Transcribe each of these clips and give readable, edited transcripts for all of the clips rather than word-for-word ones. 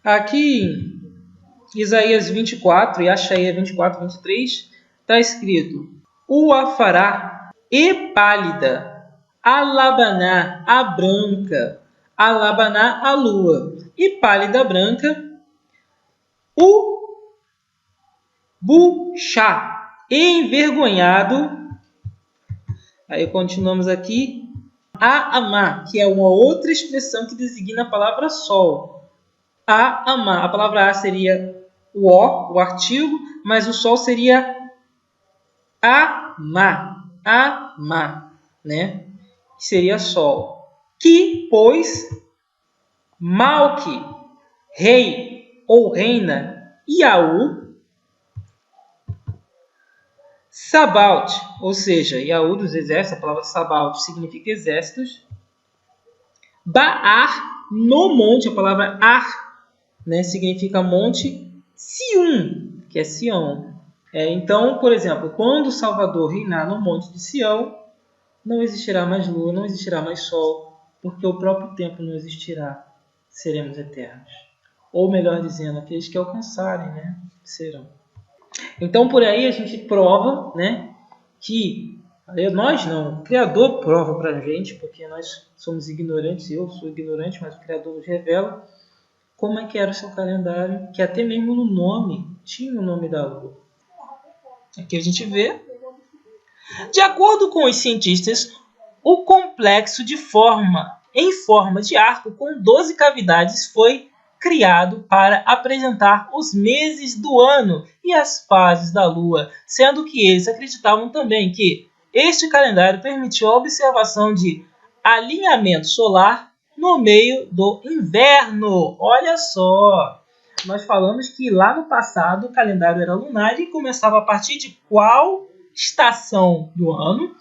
Aqui em Isaías 24 e Achaia 24, 23, está escrito: o afará e pálida, a labaná, a branca, a labaná, a lua, e pálida branca, o buchá, envergonhado. Aí continuamos aqui. A amá, que é uma outra expressão que designa a palavra sol. A amá, a palavra a seria o artigo, mas o sol seria amá, né? Seria sol. Que, pois, Malque, rei ou reina, Iaú, Sabaute, ou seja, Iaú dos exércitos, a palavra Sabaute significa exércitos. Baar, no monte, a palavra ar, né, significa monte. Sium, que é Sião. Então, por exemplo, quando o Salvador reinar no monte de Sião, não existirá mais lua, não existirá mais sol, porque o próprio tempo não existirá. Seremos eternos. Ou melhor dizendo, aqueles que alcançarem, né, serão. Então, por aí a gente prova, né, que nós não, o Criador prova para a gente, porque nós somos ignorantes, eu sou ignorante, mas o Criador nos revela como é que era o seu calendário, que até mesmo no nome, tinha o nome da lua. Aqui a gente vê. De acordo com os cientistas, o complexo em forma de arco com 12 cavidades foi criado para apresentar os meses do ano e as fases da Lua, sendo que eles acreditavam também que este calendário permitiu a observação de alinhamento solar no meio do inverno. Olha só! Nós falamos que lá no passado o calendário era lunar e começava a partir de qual estação do ano?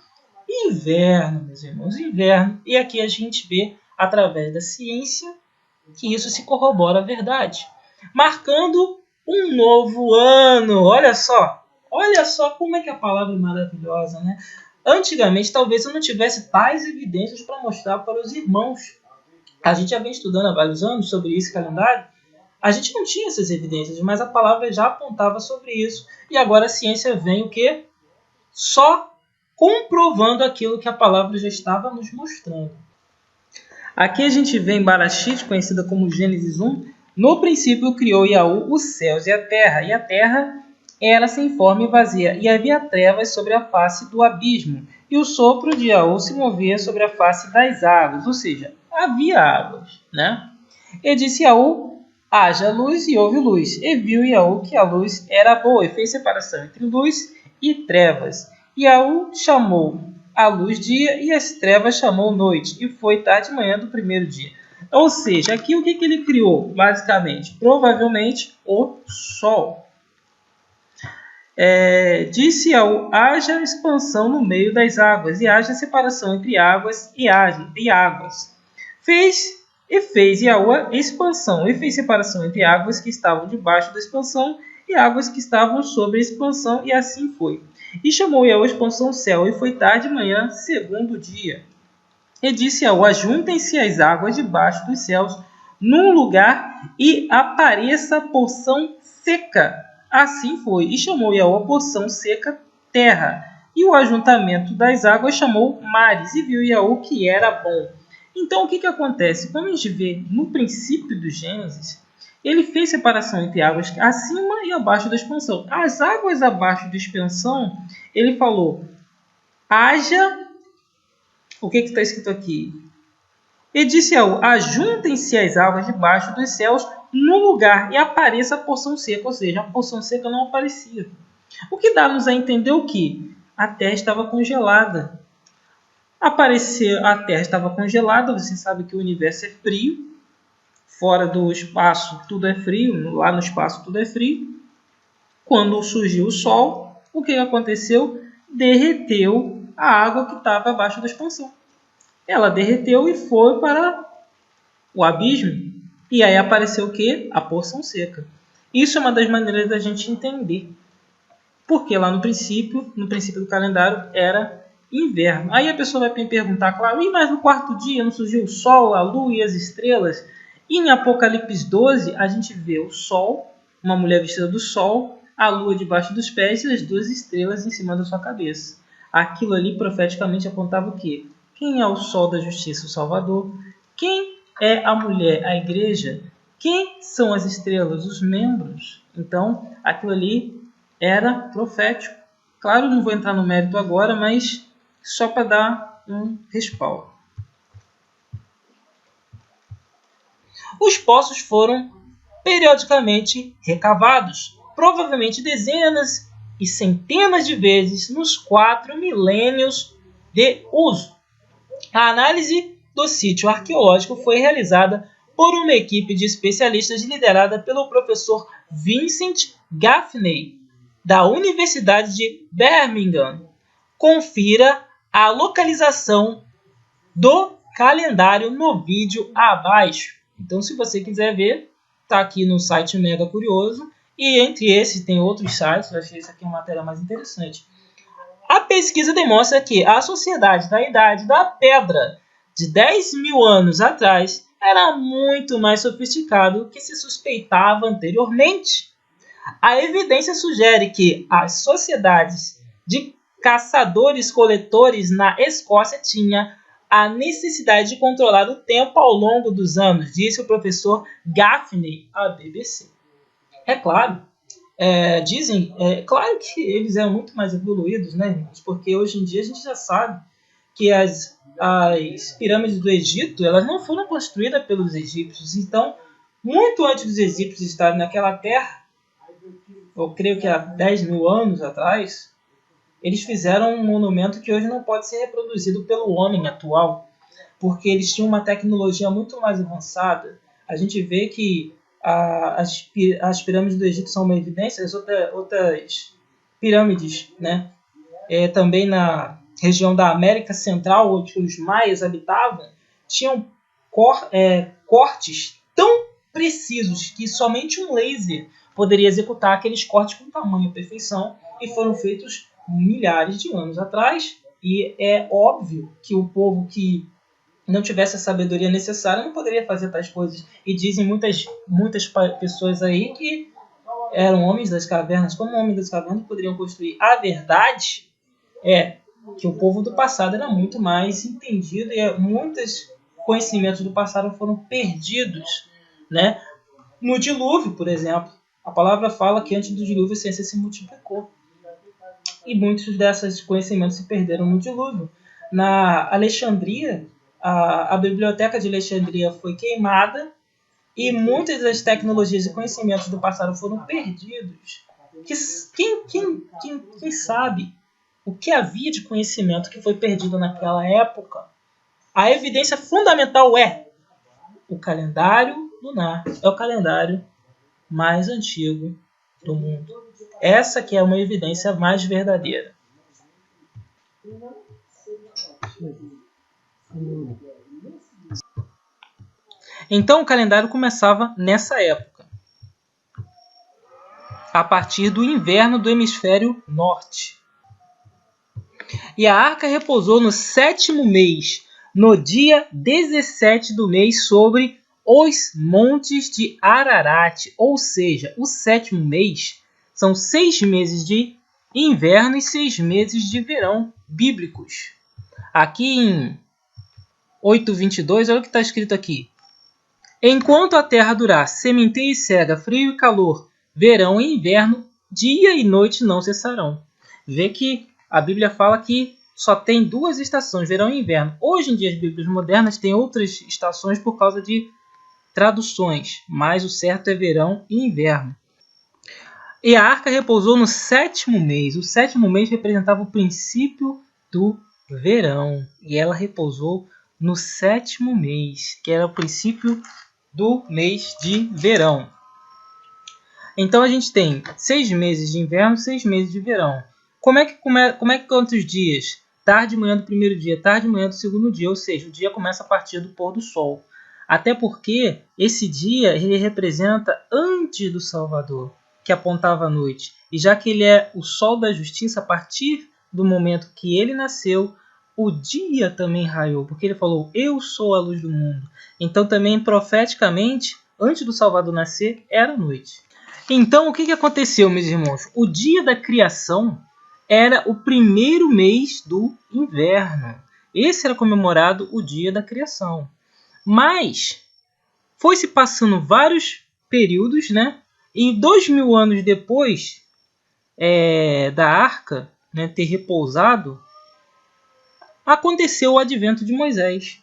Inverno, meus irmãos, inverno. E aqui a gente vê, através da ciência, que isso se corrobora a verdade. Marcando um novo ano. Olha só como é que a palavra é maravilhosa, né? Antigamente, talvez eu não tivesse tais evidências para mostrar para os irmãos. A gente já vem estudando há vários anos sobre esse calendário. A gente não tinha essas evidências, mas a palavra já apontava sobre isso. E agora a ciência vem o quê? Só comprovando aquilo que a palavra já estava nos mostrando. Aqui a gente vê em Barashit, conhecida como Gênesis 1, no princípio criou Yahu os céus e a terra era sem forma e vazia, e havia trevas sobre a face do abismo, e o sopro de Yahu se movia sobre a face das águas, ou seja, havia águas, né? E disse Yahu: haja luz, e houve luz, e viu Yahu que a luz era boa, e fez separação entre luz e trevas. Yahu chamou a luz dia e as trevas chamou noite, e foi tarde e manhã do primeiro dia. Ou seja, aqui o que ele criou, basicamente? Provavelmente o sol. Disse Yahu: haja expansão no meio das águas, e haja separação entre águas e águas. Fez Yahu a expansão, e fez separação entre águas que estavam debaixo da expansão e águas que estavam sobre a expansão, e assim foi. E chamou Yahu a expansão céu, e foi tarde e manhã, segundo dia. E disse Yahu: ajuntem-se as águas debaixo dos céus num lugar, e apareça a porção seca. Assim foi. E chamou Yahu a porção seca terra, e o ajuntamento das águas chamou mares, e viu Yahu que era bom. Então, o que acontece? Quando a gente vê no princípio do Gênesis, ele fez separação entre águas acima e abaixo da expansão. As águas abaixo da expansão, ele falou: haja... O que está escrito aqui? E disse Yahu: ajuntem-se as águas debaixo dos céus num lugar, e apareça a porção seca. Ou seja, a porção seca não aparecia. O que dá-nos a entender o que? A terra estava congelada. A terra estava congelada, você sabe que o universo é frio. Fora do espaço tudo é frio, lá no espaço tudo é frio. Quando surgiu o sol, o que aconteceu? Derreteu a água que estava abaixo da expansão. Ela derreteu e foi para o abismo. E aí apareceu o quê? A porção seca. Isso é uma das maneiras da gente entender. Porque lá no princípio do calendário, era inverno. Aí a pessoa vai me perguntar, claro, mas no quarto dia não surgiu o sol, a lua e as estrelas? E em Apocalipse 12, a gente vê o sol, uma mulher vestida do sol, a lua debaixo dos pés e as 2 estrelas em cima da sua cabeça. Aquilo ali profeticamente apontava o quê? Quem é o sol da justiça, o Salvador? Quem é a mulher, a igreja? Quem são as estrelas, os membros? Então, aquilo ali era profético. Claro, não vou entrar no mérito agora, mas só para dar um respaldo. Os poços foram periodicamente recavados, provavelmente dezenas e centenas de vezes nos 4 milênios de uso. A análise do sítio arqueológico foi realizada por uma equipe de especialistas liderada pelo professor Vincent Gaffney, da Universidade de Birmingham. Confira a localização do calendário no vídeo abaixo. Então, se você quiser ver, está aqui no site Mega Curioso. E entre esses tem outros sites, eu achei essa aqui uma matéria mais interessante. A pesquisa demonstra que a sociedade da Idade da Pedra de 10 mil anos atrás era muito mais sofisticada do que se suspeitava anteriormente. A evidência sugere que as sociedades de caçadores-coletores na Escócia tinham a necessidade de controlar o tempo ao longo dos anos, disse o professor Gaffney à BBC. É claro, dizem, claro que eles eram muito mais evoluídos, né, irmãos? Porque hoje em dia a gente já sabe que as pirâmides do Egito, elas não foram construídas pelos egípcios. Então, muito antes dos egípcios estarem naquela terra, eu creio que há 10 mil anos atrás, eles fizeram um monumento que hoje não pode ser reproduzido pelo homem atual, porque eles tinham uma tecnologia muito mais avançada. A gente vê que as pirâmides do Egito são uma evidência, as outras pirâmides, né? Também na região da América Central, onde os maias habitavam, tinham cortes tão precisos que somente um laser poderia executar aqueles cortes com tamanho e perfeição, e foram feitos milhares de anos atrás, e é óbvio que o povo que não tivesse a sabedoria necessária não poderia fazer tais coisas. E dizem muitas pessoas aí que eram homens das cavernas. Como homens das cavernas poderiam construir? A verdade é que o povo do passado era muito mais entendido e muitos conhecimentos do passado foram perdidos, né? No dilúvio, por exemplo, a palavra fala que antes do dilúvio a ciência se multiplicou. E muitos desses conhecimentos se perderam no dilúvio. Na Alexandria, a biblioteca de Alexandria foi queimada e muitas das tecnologias e conhecimentos do passado foram perdidos. Quem sabe o que havia de conhecimento que foi perdido naquela época? A evidência fundamental é o calendário lunar. É o calendário mais antigo do mundo. Essa que é uma evidência mais verdadeira. Então o calendário começava nessa época, a partir do inverno do hemisfério norte. E a arca repousou no 7º mês, no dia 17 do mês, sobre os montes de Ararat. Ou seja, o 7º mês são 6 meses de inverno e 6 meses de verão bíblicos. Aqui em 8:22, olha o que está escrito aqui. Enquanto a terra durar, sementeia e cega, frio e calor, verão e inverno, dia e noite não cessarão. Vê que a Bíblia fala que só tem 2 estações, verão e inverno. Hoje em dia as Bíblias modernas têm outras estações por causa de traduções, mas o certo é verão e inverno. E a arca repousou no 7º mês. O 7º mês representava o princípio do verão. E ela repousou no 7º mês, que era o princípio do mês de verão. Então a gente tem 6 meses de inverno, 6 meses de verão. Como é que conta os dias? Tarde e manhã do primeiro dia, tarde e manhã do segundo dia, ou seja, o dia começa a partir do pôr do sol. Até porque esse dia ele representa antes do Salvador, que apontava a noite. E já que ele é o sol da justiça, a partir do momento que ele nasceu, o dia também raiou, porque ele falou, eu sou a luz do mundo. Então também profeticamente, antes do Salvador nascer, era noite. Então o que aconteceu, meus irmãos? O dia da criação era o primeiro mês do inverno. Esse era comemorado o dia da criação. Mas foi se passando vários períodos, né? E 2000 anos depois da arca, né, ter repousado, aconteceu o advento de Moisés.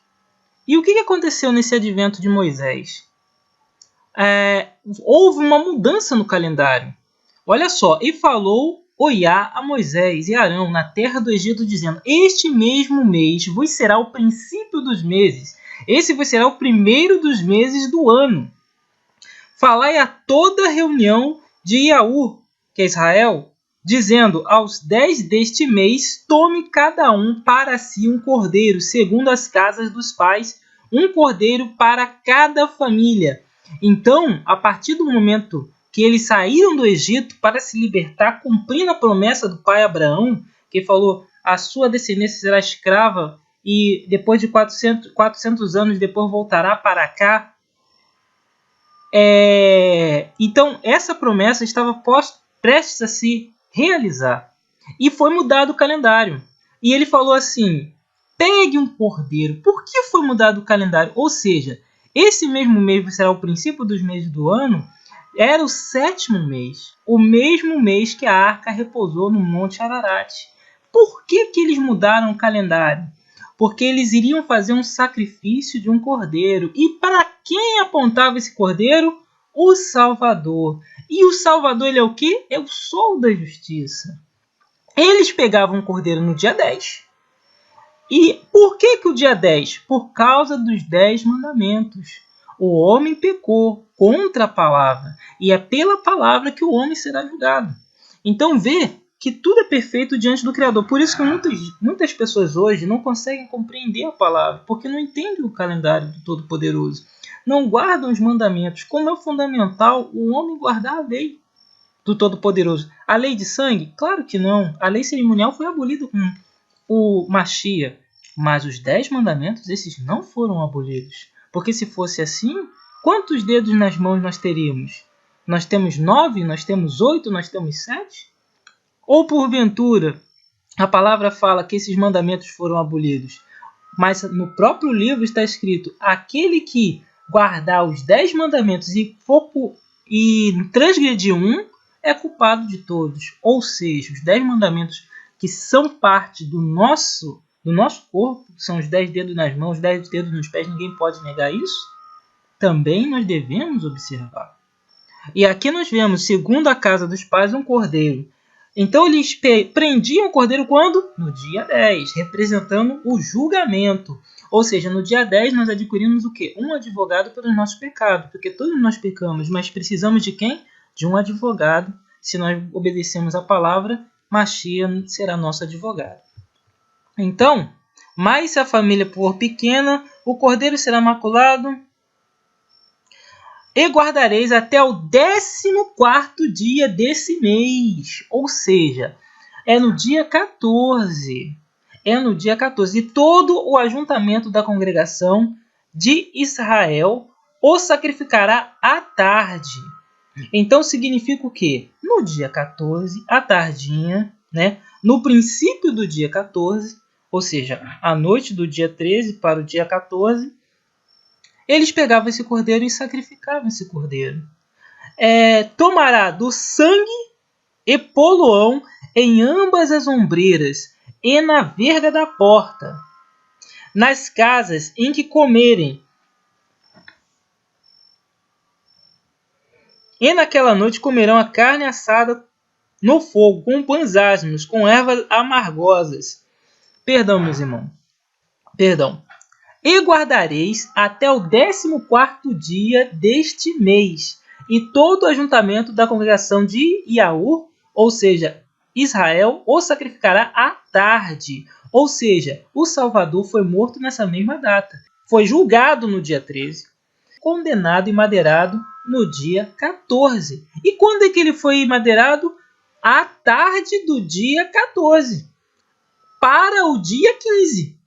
E o que aconteceu nesse advento de Moisés? Houve uma mudança no calendário. Olha só, e falou Oiá a Moisés e Arão na terra do Egito, dizendo, este mesmo mês vos será o princípio dos meses, esse vos será o primeiro dos meses do ano. Falai a toda a reunião de Iaú, que é Israel, dizendo, aos 10 deste mês, tome cada um para si um cordeiro, segundo as casas dos pais, um cordeiro para cada família. Então, a partir do momento que eles saíram do Egito para se libertar, cumprindo a promessa do pai Abraão, que falou, a sua descendência será escrava e depois de 400 anos depois voltará para cá. Então, essa promessa estava prestes a se realizar. E foi mudado o calendário. E ele falou assim, pegue um cordeiro. Por que foi mudado o calendário? Ou seja, esse mesmo mês será o princípio dos meses do ano, era o 7º mês. O mesmo mês que a arca repousou no Monte Ararat. Por que eles mudaram o calendário? Porque eles iriam fazer um sacrifício de um cordeiro. E para quem apontava esse cordeiro? O Salvador. E o Salvador, ele é o quê? É o sol da justiça. Eles pegavam o cordeiro no dia 10. E por que o dia 10? Por causa dos 10 mandamentos. O homem pecou contra a palavra. E é pela palavra que o homem será julgado. Então vê que tudo é perfeito diante do Criador. Por isso que muitas pessoas hoje não conseguem compreender a palavra, porque não entendem o calendário do Todo-Poderoso. Não guardam os mandamentos. Como é fundamental o homem guardar a lei do Todo-Poderoso. A lei de sangue? Claro que não. A lei cerimonial foi abolida com o Mashiach. Mas os 10 mandamentos, esses não foram abolidos. Porque se fosse assim, quantos dedos nas mãos nós teríamos? Nós temos 9? Nós temos 8? Nós temos 7? Ou porventura, a palavra fala que esses mandamentos foram abolidos, mas no próprio livro está escrito, aquele que guardar os 10 mandamentos e transgredir um, é culpado de todos. Ou seja, os 10 mandamentos que são parte do nosso corpo, são os 10 dedos nas mãos, os 10 dedos nos pés, ninguém pode negar isso, também nós devemos observar. E aqui nós vemos, segundo a casa dos pais, um cordeiro. Então eles prendiam o cordeiro quando? No dia 10, representando o julgamento. Ou seja, no dia 10 nós adquirimos o quê? Um advogado pelos nossos pecados, porque todos nós pecamos, mas precisamos de quem? De um advogado. Se nós obedecemos a palavra, Mashiach será nosso advogado. Então, mas se a família for pequena, o cordeiro será maculado e guardareis até o 14º dia desse mês. Ou seja, é no dia 14. É no dia 14. E todo o ajuntamento da congregação de Israel o sacrificará à tarde. Então significa o quê? No dia 14, à tardinha, né? No princípio do dia 14, ou seja, à noite do dia 13 para o dia 14, eles pegavam esse cordeiro e sacrificavam esse cordeiro. Tomará do sangue e poloão em ambas as ombreiras e na verga da porta, nas casas em que comerem. E naquela noite comerão a carne assada no fogo, com pães asmos, com ervas amargosas. Perdão, meus irmãos. Perdão. E guardareis até o 14º dia deste mês, e todo o ajuntamento da congregação de Iaú, ou seja, Israel, o sacrificará à tarde. Ou seja, o Salvador foi morto nessa mesma data. Foi julgado no dia 13, condenado e madeirado no dia 14. E quando é que ele foi madeirado? À tarde do dia 14. para o dia 15.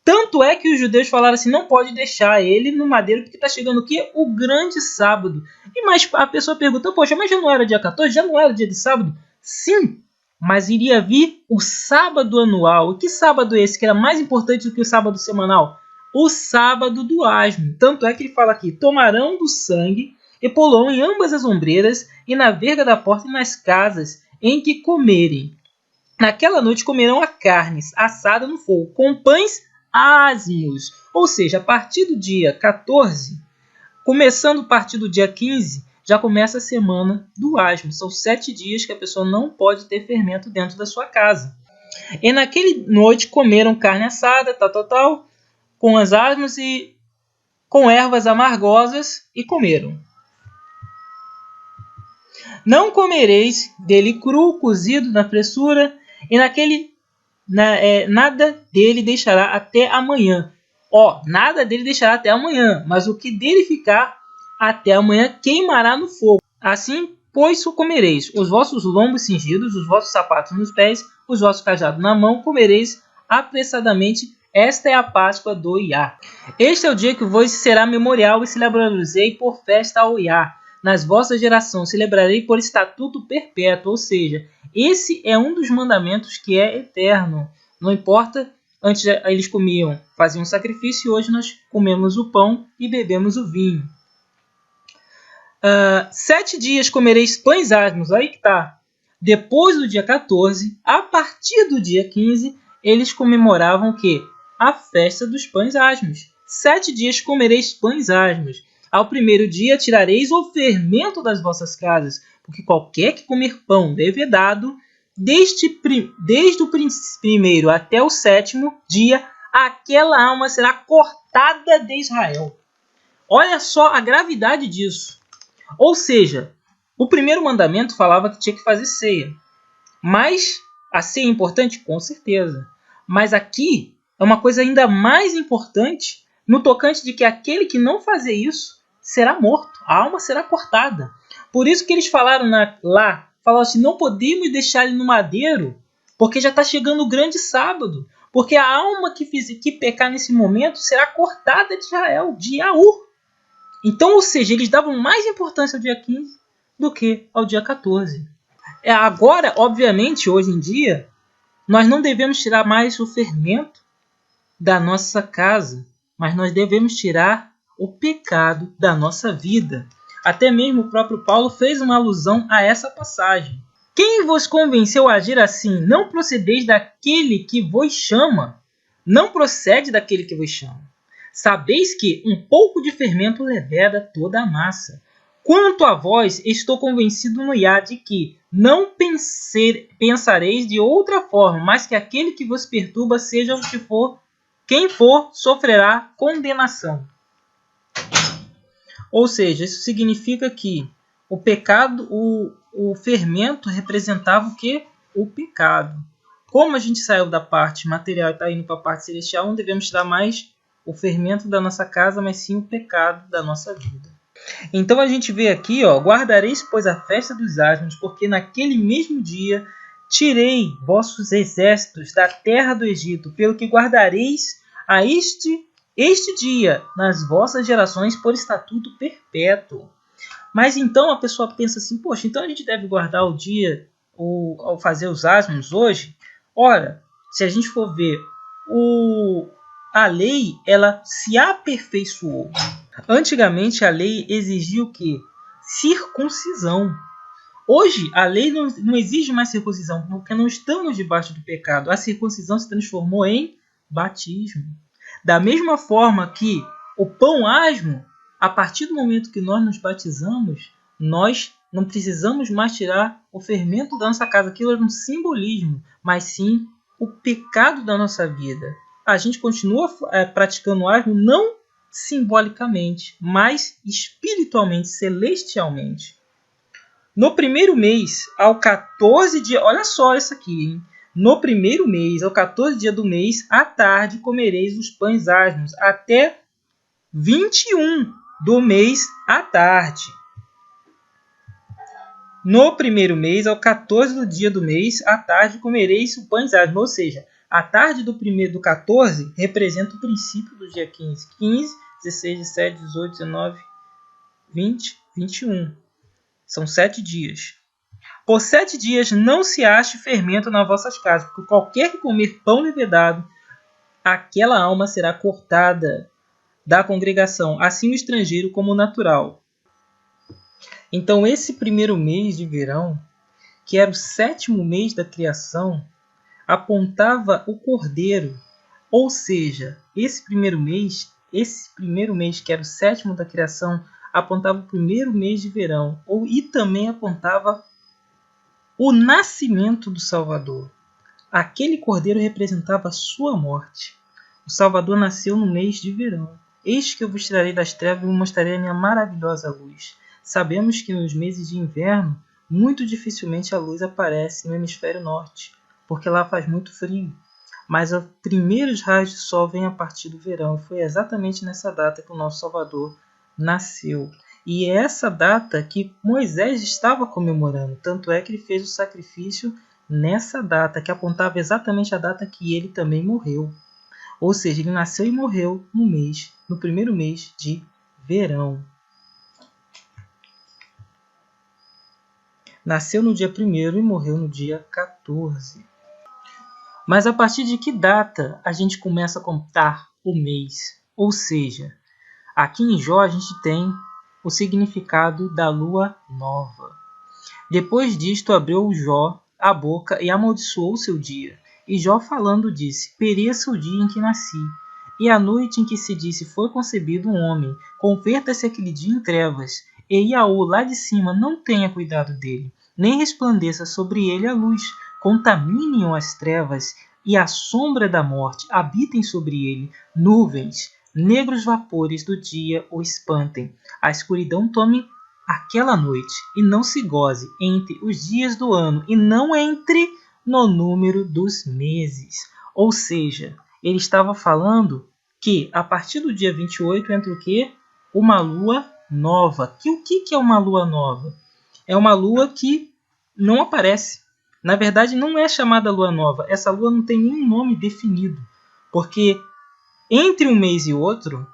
Tanto é que os judeus falaram assim, não pode deixar ele no madeiro, porque está chegando o quê? O grande sábado. E mas a pessoa pergunta, poxa, mas já não era dia 14? Já não era dia de sábado? Sim, mas iria vir o sábado anual. E que sábado é esse, que era mais importante do que o sábado semanal? O sábado do asmo. Tanto é que ele fala aqui, tomarão do sangue e pô-lo em ambas as ombreiras e na verga da porta e nas casas em que comerem. Naquela noite comerão a carne assada no fogo, com pães asmos. Ou seja, a partir do dia 14, começando a partir do dia 15, já começa a semana do asmo. São 7 dias que a pessoa não pode ter fermento dentro da sua casa. E naquela noite comeram carne assada, com as asmos e com ervas amargosas, e comeram. Não comereis dele cru, cozido na fressura, e nada dele deixará até amanhã. Nada dele deixará até amanhã, mas o que dele ficar até amanhã queimará no fogo. Assim, pois, o comereis, os vossos lombos cingidos, os vossos sapatos nos pés, os vossos cajados na mão, comereis apressadamente. Esta é a Páscoa do Iá. Este é o dia que vos será memorial, e celebrarei por festa ao Iá. Nas vossas gerações celebrarei por estatuto perpétuo, ou seja, esse é um dos mandamentos que é eterno. Não importa, antes eles faziam um sacrifício, e hoje nós comemos o pão e bebemos o vinho. 7 dias comereis pães asmos, aí que está. Depois do dia 14, a partir do dia 15, eles comemoravam o quê? A festa dos pães asmos. 7 dias comereis pães asmos. Ao primeiro dia tirareis o fermento das vossas casas, porque qualquer que comer pão levedado, desde o primeiro até o 7º dia, aquela alma será cortada de Israel. Olha só a gravidade disso. Ou seja, o primeiro mandamento falava que tinha que fazer ceia. Mas a ceia é importante? Com certeza. Mas aqui é uma coisa ainda mais importante no tocante de que aquele que não fazer isso será morto. A alma será cortada. Por isso que eles falaram falaram assim, não podemos deixar ele no madeiro, porque já está chegando o grande sábado. Porque a alma que pecar nesse momento será cortada de Israel, de Yaú. Então, ou seja, eles davam mais importância ao dia 15 do que ao dia 14. Agora, obviamente, hoje em dia, nós não devemos tirar mais o fermento da nossa casa, mas nós devemos tirar o pecado da nossa vida. Até mesmo o próprio Paulo fez uma alusão a essa passagem. Quem vos convenceu a agir assim? Não procedeis daquele que vos chama. Não procede daquele que vos chama. Sabeis que um pouco de fermento leveda toda a massa. Quanto a vós, estou convencido no Iá de que não pensareis de outra forma, mas que aquele que vos perturba, seja o que for, quem for, sofrerá condenação. Ou seja, isso significa que o pecado, o fermento representava o quê? O pecado. Como a gente saiu da parte material e está indo para a parte celestial, não devemos tirar mais o fermento da nossa casa, mas sim o pecado da nossa vida. Então a gente vê aqui, guardareis, pois, a festa dos asmos, porque naquele mesmo dia tirei vossos exércitos da terra do Egito, pelo que guardareis a este dia nas vossas gerações por estatuto perpétuo. Mas então a pessoa pensa assim, poxa, então a gente deve guardar o dia ao fazer os asmos hoje? Ora, se a gente for ver, a lei ela se aperfeiçoou. Antigamente a lei exigia o quê? Circuncisão. Hoje a lei não exige mais circuncisão, porque não estamos debaixo do pecado. A circuncisão se transformou em batismo. Da mesma forma que o pão asmo, a partir do momento que nós nos batizamos, nós não precisamos mais tirar o fermento da nossa casa. Aquilo era um simbolismo, mas sim o pecado da nossa vida. A gente continua praticando o asmo não simbolicamente, mas espiritualmente, celestialmente. No primeiro mês, ao 14 dia, olha só isso aqui, hein? No primeiro mês, ao 14 dia do mês, à tarde, comereis os pães asmos, até 21 do mês à tarde. No primeiro mês, ao 14 do dia do mês, à tarde, comereis os pães asmos, ou seja, A tarde do 14 representa o princípio do dia 15. 15, 16, 17, 18, 19, 20, 21. São 7 dias. Por 7 dias não se ache fermento nas vossas casas, porque qualquer que comer pão levedado, aquela alma será cortada da congregação, assim o estrangeiro como o natural. Então esse primeiro mês de verão, que era o 7º mês da criação, apontava o Cordeiro. Ou seja, esse primeiro mês que era o 7º da criação, apontava o primeiro mês de verão, e também apontava o nascimento do Salvador. Aquele cordeiro representava a sua morte. O Salvador nasceu no mês de verão. Eis que eu vos tirarei das trevas e vos mostrarei a minha maravilhosa luz. Sabemos que nos meses de inverno, muito dificilmente a luz aparece no hemisfério norte, porque lá faz muito frio. Mas os primeiros raios de sol vêm a partir do verão. E foi exatamente nessa data que o nosso Salvador nasceu. E é essa data que Moisés estava comemorando. Tanto é que ele fez o sacrifício nessa data, que apontava exatamente a data que ele também morreu. Ou seja, ele nasceu e morreu no primeiro mês de verão. Nasceu no dia 1º e morreu no dia 14. Mas a partir de que data a gente começa a contar o mês? Ou seja, aqui em Jó a gente tem o significado da lua nova. Depois disto abriu Jó a boca e amaldiçoou seu dia. E Jó falando disse: pereça o dia em que nasci, e a noite em que se disse foi concebido um homem. Converta-se aquele dia em trevas, e Iaú lá de cima não tenha cuidado dele, nem resplandeça sobre ele a luz. Contaminem-o as trevas, e a sombra da morte habitem sobre ele. Nuvens, negros vapores do dia o espantem. A escuridão tome aquela noite, e não se goze entre os dias do ano, e não entre no número dos meses. Ou seja, ele estava falando que a partir do dia 28 entra o quê? Uma lua nova. O que é uma lua nova? É uma lua que não aparece. Na verdade, não é chamada lua nova. Essa lua não tem nenhum nome definido. Porque entre um mês e outro,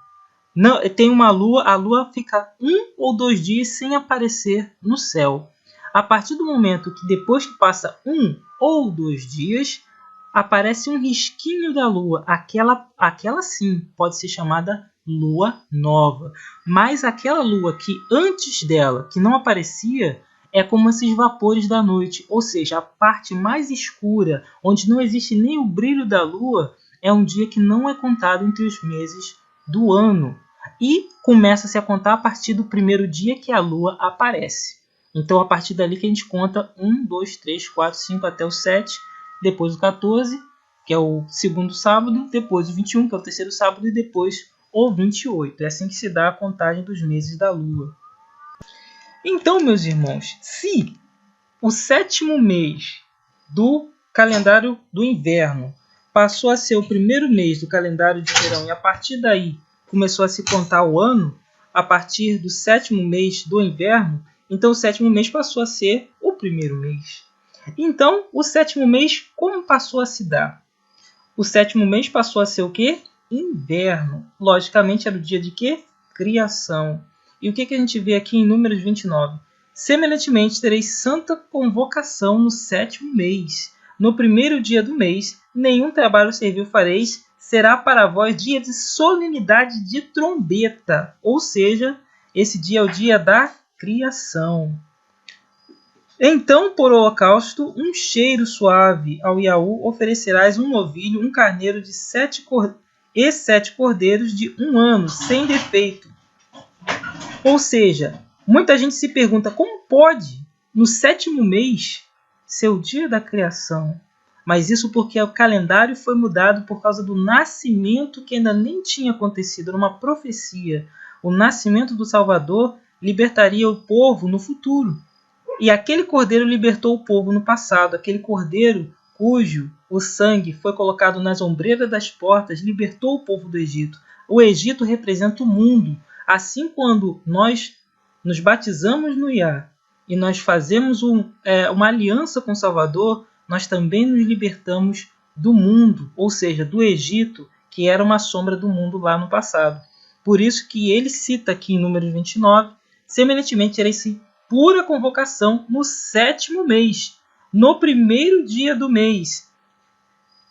tem uma lua, a lua fica 1 ou 2 dias sem aparecer no céu. A partir do momento que depois que passa 1 ou 2 dias, aparece um risquinho da lua. Aquela sim pode ser chamada lua nova. Mas aquela lua que antes dela, que não aparecia, é como esses vapores da noite. Ou seja, a parte mais escura, onde não existe nem o brilho da lua, é um dia que não é contado entre os meses do ano. E começa-se a contar a partir do primeiro dia que a lua aparece. Então, a partir dali que a gente conta 1, 2, 3, 4, 5 até o 7, depois o 14, que é o segundo sábado, depois o 21, que é o terceiro sábado, e depois o 28. É assim que se dá a contagem dos meses da lua. Então, meus irmãos, se o 7º mês do calendário do inverno passou a ser o primeiro mês do calendário de verão, e a partir daí começou a se contar o ano, a partir do 7º mês do inverno, então o 7º mês passou a ser o primeiro mês. Então, o 7º mês, como passou a se dar? O 7º mês passou a ser o quê? Inverno. Logicamente, era o dia de quê? Criação. E o que a gente vê aqui em Números 29? Semelhantemente, tereis santa convocação no 7º mês. No primeiro dia do mês, nenhum trabalho servil fareis, será para vós dia de solenidade de trombeta. Ou seja, esse dia é o dia da criação. Então, por holocausto, um cheiro suave ao Iaú oferecerás um novilho, um carneiro de 7 cordeiros de 1 ano, sem defeito. Ou seja, muita gente se pergunta como pode, no 7º mês, ser o dia da criação. Mas isso porque o calendário foi mudado por causa do nascimento que ainda nem tinha acontecido, era uma profecia. O nascimento do Salvador libertaria o povo no futuro. E aquele cordeiro libertou o povo no passado, aquele cordeiro cujo o sangue foi colocado nas ombreiras das portas, libertou o povo do Egito. O Egito representa o mundo. Assim, quando nós nos batizamos no Iá e nós fazemos uma aliança com o Salvador, nós também nos libertamos do mundo, ou seja, do Egito, que era uma sombra do mundo lá no passado. Por isso que ele cita aqui em Números 29, semelhantemente era esse pura convocação no 7º mês, no 1º dia do mês.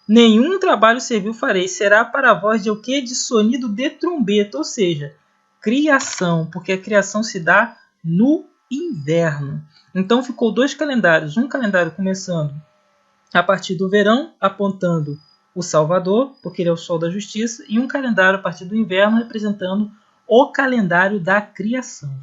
Nenhum trabalho servil farei, será para a voz de o quê? De sonido de trombeta, ou seja, criação, porque a criação se dá no inverno. Então ficou 2 calendários, um calendário começando a partir do verão, apontando o Salvador, porque ele é o sol da justiça, e um calendário a partir do inverno, representando o calendário da criação.